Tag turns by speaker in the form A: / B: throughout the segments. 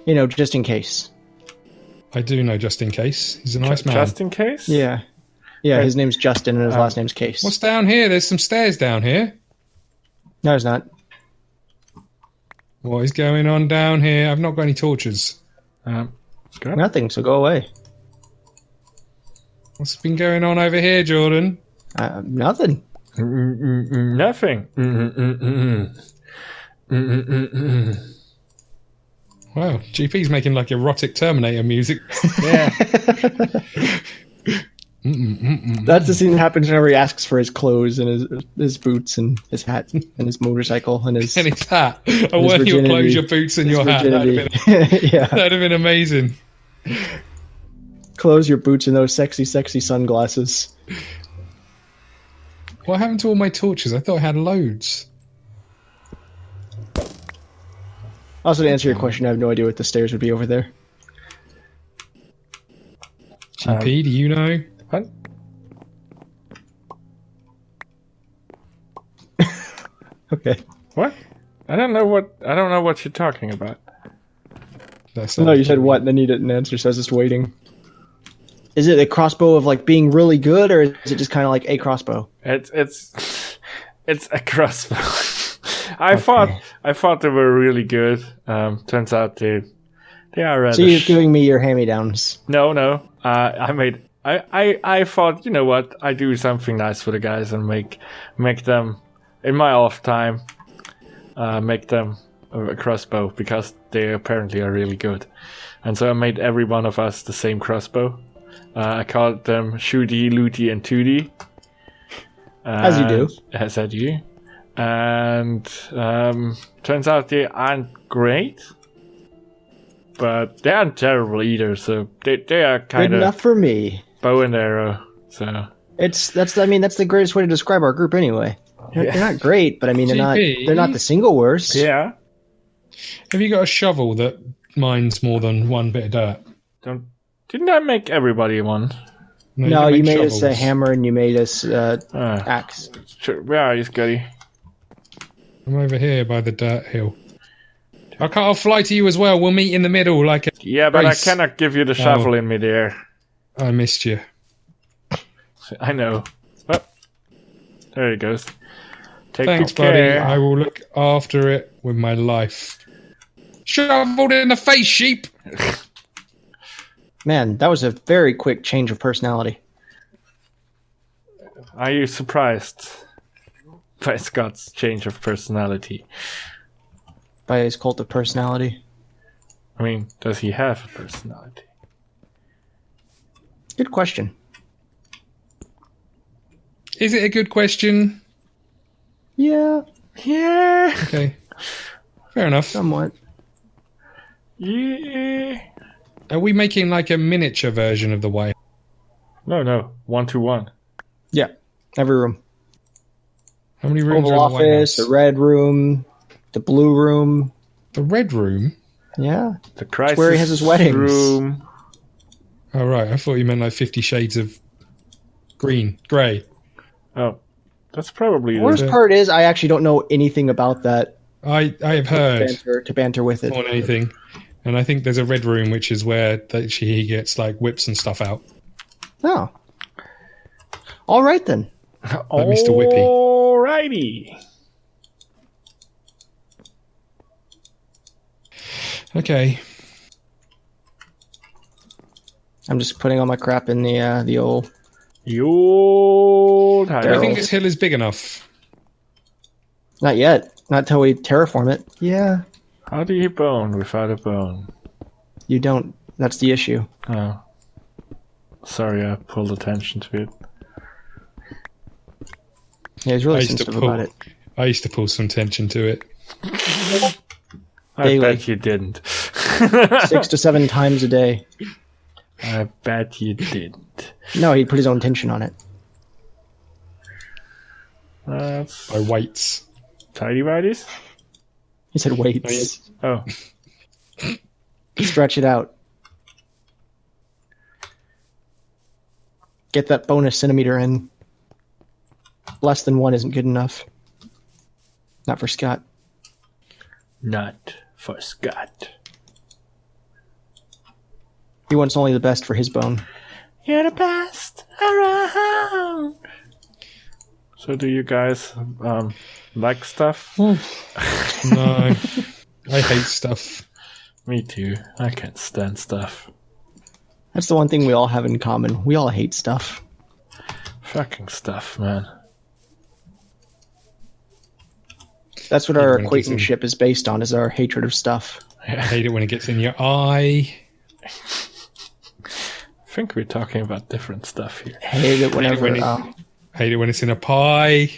A: You know, just in case.
B: I do know just in case. He's a nice man.
C: Just in case?
A: Yeah. Yeah, his name's Justin and his last name's Case.
B: What's down here? There's some stairs down here.
A: No, there's not.
B: What is going on down here? I've not got any torches.
A: Nothing, so go away.
B: What's been going on over here, Jordan?
A: Nothing.
C: Nothing.
B: Wow, GP's making like erotic Terminator music.
C: Yeah.
A: That's the scene that happens whenever he asks for his clothes and his boots and his hat and his motorcycle and his
B: and his hat. I want your clothes, your boots, and your hat.
A: Yeah.
B: That'd have been amazing.
A: Clothes, your boots, and those sexy, sexy sunglasses.
B: What happened to all my torches? I thought I had loads.
A: Also, to answer your question, I have no idea what the stairs would be over there.
B: GP, do you know?
C: What?
A: Okay.
C: What? I don't know what you're talking about.
A: No, you said what, and then you didn't answer, so I was just waiting. Is it a crossbow of like being really good, or is it just kind of like a crossbow?
C: It's a crossbow. I thought they were really good. Turns out they are rather.
A: So you're giving me your hand-me-downs?
C: No. I thought, you know what? I do something nice for the guys and make them in my off time. Make them a crossbow because they apparently are really good, and so I made every one of us the same crossbow. I called them Shooty, Looty, and Tooty.
A: As you do.
C: As I do. And turns out they aren't great, but they aren't terrible either. So they are kind of
A: good enough for me.
C: Bow and arrow. So
A: that's the greatest way to describe our group anyway. They're not great, but I mean they're not the single worst.
C: Yeah.
B: Have you got a shovel that mines more than one bit of dirt?
C: Didn't I make everybody one?
A: No, you made us a hammer and you made us axe.
C: Sure. Where are you, Scotty?
B: I'm over here by the dirt hill. I'll fly to you as well. We'll meet in the middle like a
C: Yeah, but
B: race.
C: I cannot give you the shovel in midair.
B: I missed you.
C: I know. Oh, there it goes.
B: Thanks, buddy. I will look after it with my life. Shoveled in the face, sheep!
A: Man, that was a very quick change of personality.
C: Are you surprised by Scott's change of personality?
A: By his cult of personality?
C: I mean, does he have a personality?
A: Good question.
B: Is it a good question?
A: Yeah.
C: Yeah.
B: Okay. Fair enough.
A: Somewhat.
C: Yeah.
B: Are we making like a miniature version of the way?
C: No. 1-to-1.
A: Yeah. Every room.
B: How many rooms
A: Oval
B: are in the White
A: office,
B: House?
A: the red room, the blue room.
B: The red room?
A: Yeah.
C: The crisis
A: where he has his weddings.
C: room.
B: Oh, right. I thought you meant like 50 Shades of grey.
C: Oh, that's probably
A: The worst part is I actually don't know anything about that.
B: I have heard
A: To banter with it.
B: more than anything. And I think there's a red room, which is where he gets like whips and stuff out.
A: Oh. All right then.
B: Like Mr. Whippy.
C: Alrighty.
B: Okay.
A: I'm just putting all my crap in the old.
C: Yo,
B: Do you think this hill is big enough?
A: Not yet. Not until we terraform it. Yeah.
C: How do you bone without a bone?
A: You don't. That's the issue.
C: Oh. Sorry, I pulled attention to it.
A: Yeah, he's really sensitive about it.
B: I used to pull some tension to it.
C: I
A: Daily.
C: bet you didn't.
A: 6 to 7 times a day.
C: I bet you didn't.
A: No, he'd put his own tension on it.
C: That's
B: By weights.
C: tidy whities?
A: He said weights.
C: Oh.
A: Stretch it out. Get that bonus centimeter in. less than 1 isn't good enough. Not for Scott.
C: Not for Scott.
A: He wants only the best for his bone.
C: You're the best around. So do you guys like stuff?
B: No. I hate stuff.
C: Me too. I can't stand stuff.
A: That's the one thing we all have in common. We all hate stuff.
C: Fucking stuff, man.
A: That's what our acquaintanceship is based on, is our hatred of stuff.
B: I hate it when it gets in your eye.
C: I think we're talking about different stuff here.
A: Hate it whenever...
B: Hate it when it's in a pie.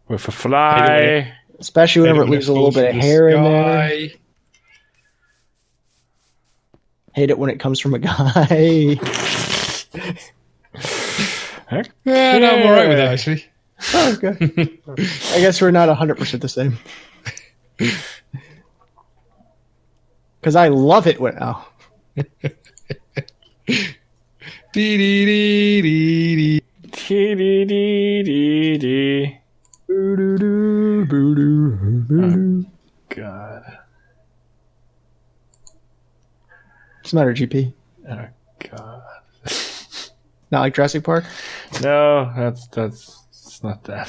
C: With a fly.
A: Especially whenever it leaves a little bit of hair in there. Hate it when it comes from a guy.
B: Yeah, no, I'm alright with that, actually.
A: Oh, okay. I guess we're not 100% the same. Because I love it when... Oh.
B: Dee dee dee dee dee.
C: Dee dee dee dee dee. Oh, God.
A: What's the matter, GP?
C: Oh, God.
A: Not like Jurassic Park?
C: No, it's not that.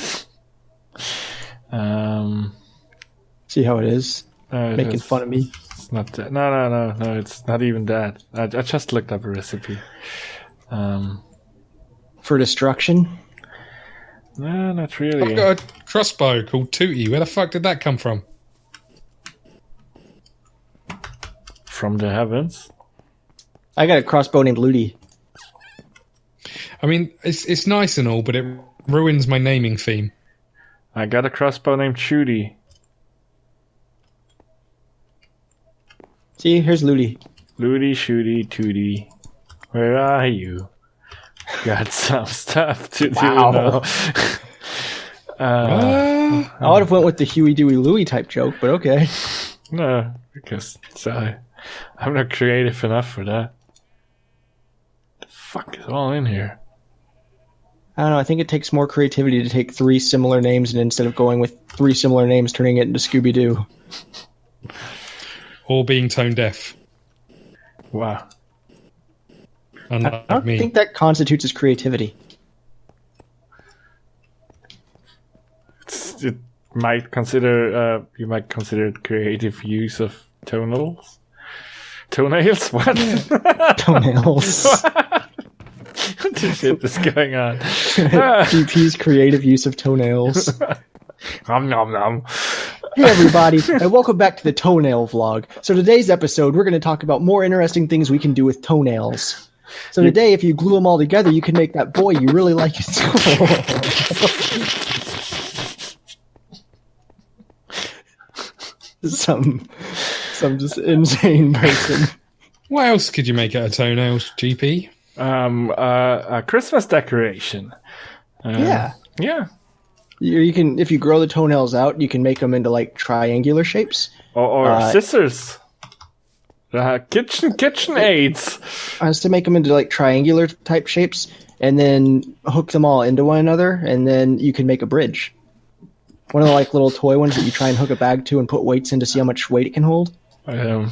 A: See how it is? Making fun of me.
C: It's not that. No, it's not even that. I just looked up a recipe.
A: For destruction?
C: No, not really.
B: I've got a crossbow called Tootie. Where the fuck did that come from?
C: From the heavens?
A: I got a crossbow named Ludi.
B: I mean, it's nice and all, but it ruins my naming theme.
C: I got a crossbow named Shooty.
A: See, here's Ludi.
C: Ludi, Shooty, Tootie. Where are you? Got some stuff to do now.
A: I would have went with the Huey, Dewey, Louie type joke, but okay.
C: No, because I'm not creative enough for that. The fuck is all in here?
A: I don't know, I think it takes more creativity to take 3 similar names and instead of going with 3 similar names, turning it into Scooby-Doo.
B: Or being tone deaf.
C: Wow.
B: Unlike
A: I don't
B: me.
A: think that constitutes as creativity.
C: It might consider you might consider it creative use of toenails. Toenails? What?
A: Toenails.
C: What the shit is going on?
A: GP's creative use of toenails.
C: Nom nom nom.
A: Hey everybody, and welcome back to the toenail vlog. So today's episode, we're going to talk about more interesting things we can do with toenails. So today, if you glue them all together, you can make that boy you really like at school. some just insane person.
B: What else could you make out of toenails, GP?
C: A Christmas decoration.
A: Yeah.
C: Yeah.
A: You can, if you grow the toenails out, you can make them into like triangular shapes.
C: Or scissors. Kitchen aids.
A: To make them into like triangular type shapes, and then hook them all into one another, and then you can make a bridge. One of the like little toy ones that you try and hook a bag to and put weights in to see how much weight it can hold.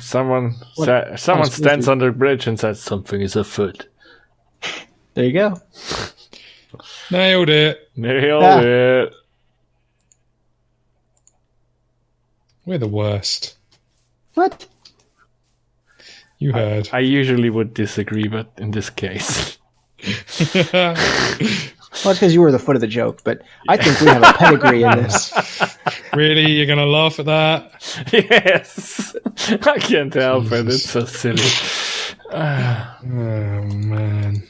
C: Someone stands on the bridge and says something is afoot.
A: There you go.
B: Nailed it.
C: Nailed it.
B: We're the worst.
A: What?
B: You heard.
C: I usually would disagree, but in this case.
A: Well, it's because you were the foot of the joke, but I think we have a pedigree in this.
B: Really? You're going to laugh at that?
C: Yes. I can't help it. It's so silly.
B: Oh, man.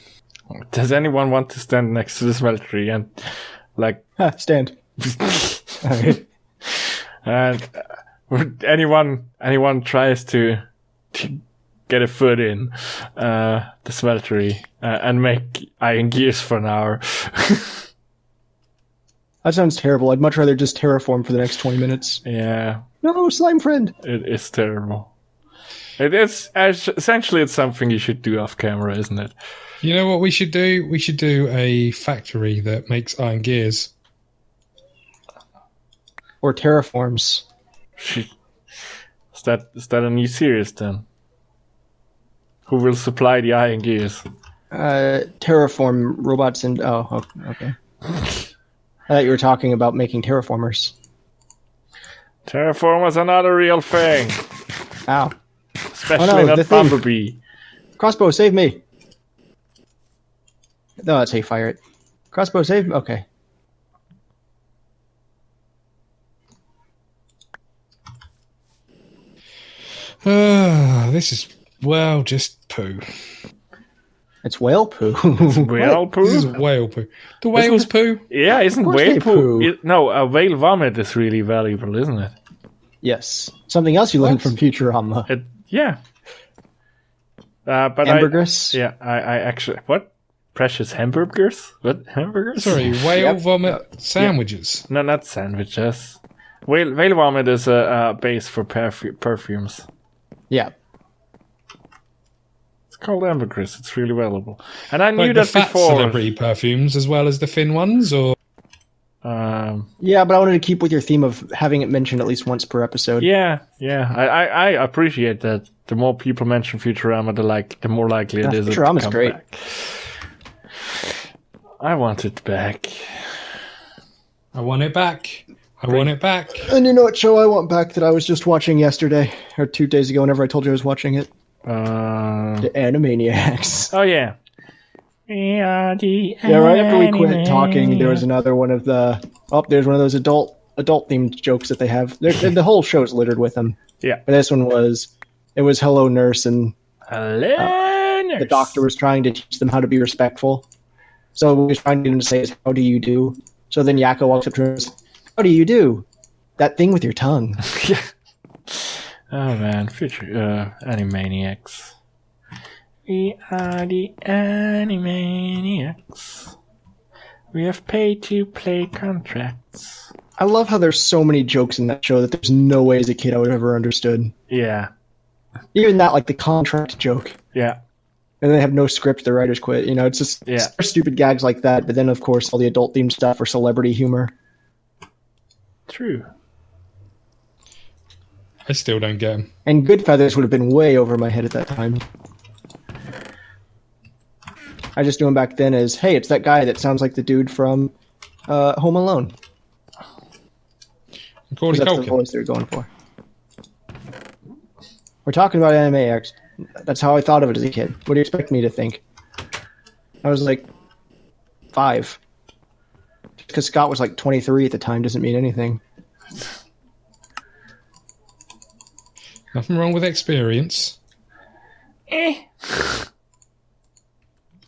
C: Does anyone want to stand next to the smeltery and, like...
A: Stand. All right.
C: And anyone tries to get a foot in the smeltery and make iron gears for an hour.
A: That sounds terrible. I'd much rather just terraform for the next 20 minutes.
C: Yeah.
A: No, slime friend.
C: It is terrible. It is essentially it's something you should do off camera, isn't it?
B: You know what we should do? We should do a factory that makes iron gears.
A: Or terraforms.
C: Is that a new series then? Who will supply the iron gears?
A: Terraform robots and... Oh, okay. I thought you were talking about making terraformers.
C: Terraformers are not a real thing.
A: Ow.
C: Especially not Bumblebee.
A: Crossbow, save me! No, that's how you fire it. Crossbow, save me? Okay.
B: This is, well, just poo.
A: It's whale poo.
C: Whale poo?
B: This is whale poo. The whale's poo?
C: Yeah, isn't whale poo? No, whale vomit is really valuable, isn't it?
A: Yes. Something else you learned from Futurama.
C: Yeah. But
A: Hamburgers?
C: I actually... What? Precious hamburgers? What? Hamburgers?
B: Sorry, whale vomit sandwiches.
C: No, not sandwiches. Whale vomit is a base for perfumes.
A: Yeah.
C: It's called ambergris. It's really valuable. And I knew
B: like
C: that
B: the fat
C: before.
B: Celebrity perfumes as well as the thin ones, or?
A: Yeah, but I wanted to keep with your theme of having it mentioned at least once per episode.
C: Yeah. I appreciate that. The more people mention Futurama, the more likely it is.
A: Futurama's great.
C: Back. I want it back.
B: I want it back. I want it back.
A: And you know what show I want back that I was just watching yesterday, or 2 days ago, whenever I told you I was watching it? The Animaniacs.
C: Oh, yeah. We are the
A: right after we quit talking, there was another one of the... Oh, there's one of those adult-themed jokes that they have. The whole show's littered with them.
C: Yeah.
A: But this one was... It was Hello Nurse, and
C: Hello, Nurse.
A: The doctor was trying to teach them how to be respectful. So what he was trying to get them to say is, how do you do? So then Yakko walks up to him and says, how do you do? That thing with your tongue.
C: Yeah. Oh man, Animaniacs. We are the Animaniacs. We have paid to play contracts.
A: I love how there's so many jokes in that show that there's no way as a kid I would have ever understood.
C: Yeah.
A: Even that, like the contract joke.
C: Yeah.
A: And they have no script, the writers quit. You know, it's just stupid gags like that. But then, of course, all the adult-themed stuff or celebrity humor.
C: True.
B: I still don't get them.
A: And Good Feathers would have been way over my head at that time. I just knew him back then as, hey, it's that guy that sounds like the dude from Home Alone. That's the voice they're going for. We're talking about Animaniacs. That's how I thought of it as a kid. What do you expect me to think? I was like 5. Just because Scott was like 23 at the time doesn't mean anything.
B: Nothing wrong with experience.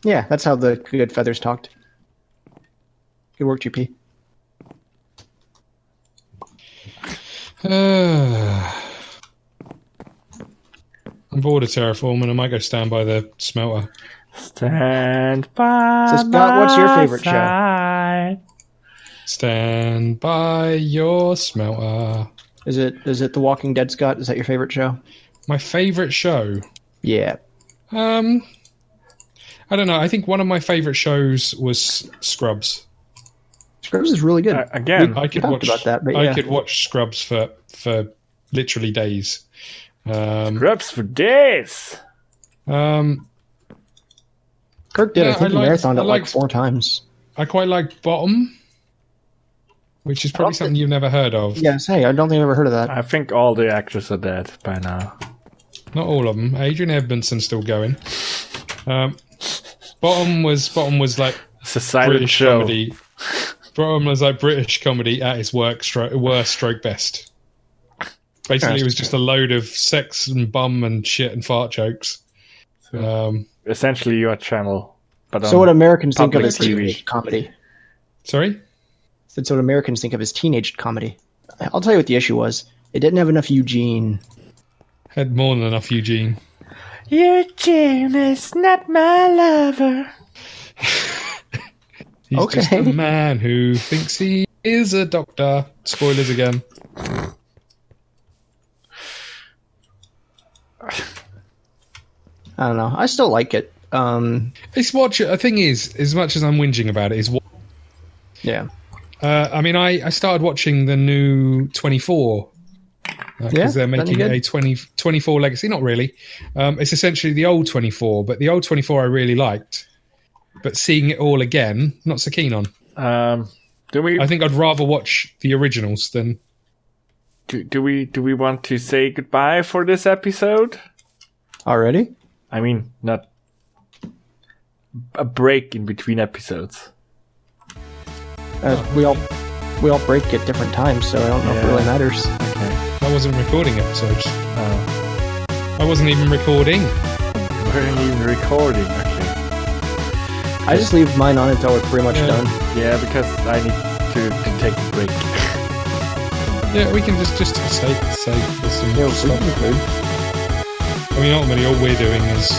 A: Yeah, that's how the Good Feathers talked. Good work, GP.
B: I'm bored of terraforming. I might go stand by the smelter.
C: Stand by.
A: So Scott, what's your favorite show?
B: Stand by your smelter.
A: Is it The Walking Dead, Scott? Is that your favorite show?
B: My favorite show?
A: Yeah.
B: I don't know. I think one of my favorite shows was Scrubs.
A: Scrubs is really good.
C: Again,
B: I could watch about that. But I could watch Scrubs for literally days.
C: Scrubs for days.
A: Kirk did. I think he marathoned it like 4 times.
B: I quite like Bottom, which is probably something you've never heard of.
A: Yes, hey, I don't think I've ever heard of that.
C: I think all the actors are dead by now.
B: Not all of them. Adrian Edmondson's still going. Bottom was like
C: it's a silent
B: British
C: show.
B: Comedy. Bottom was like British comedy at its worst stroke best. Basically, it was just a load of sex and bum and shit and fart jokes.
C: Essentially, your channel. But
A: so what Americans think of as
C: TV.
A: teenage comedy.
B: Sorry?
A: That's what Americans think of as teenage comedy. I'll tell you what the issue was. It didn't have enough Eugene.
B: Had more than enough Eugene.
C: Eugene is not my lover.
B: He's just a man who thinks he is a doctor. Spoilers again.
A: I don't know. I still like it.
B: It's watch. The thing is, as much as I'm whinging about it, is what.
A: Yeah.
B: I mean, I started watching the new 24 because they're making a 24 Legacy. Not really. It's essentially the old 24, but the old 24 I really liked. But seeing it all again, not so keen on. I think I'd rather watch the originals than.
C: Do we want to say goodbye for this episode?
A: Already?
C: I mean, not a break in between episodes.
A: We all break at different times, so I don't know if it really matters.
C: Okay.
B: I wasn't recording episodes. I wasn't even recording.
C: You weren't even recording. Okay.
A: I just leave mine on until we're pretty much done.
C: Yeah, because I need to take a break.
B: Yeah, we can just say this and
A: Yeah, we
B: stop.
A: can conclude.
B: I mean, ultimately, all we're doing is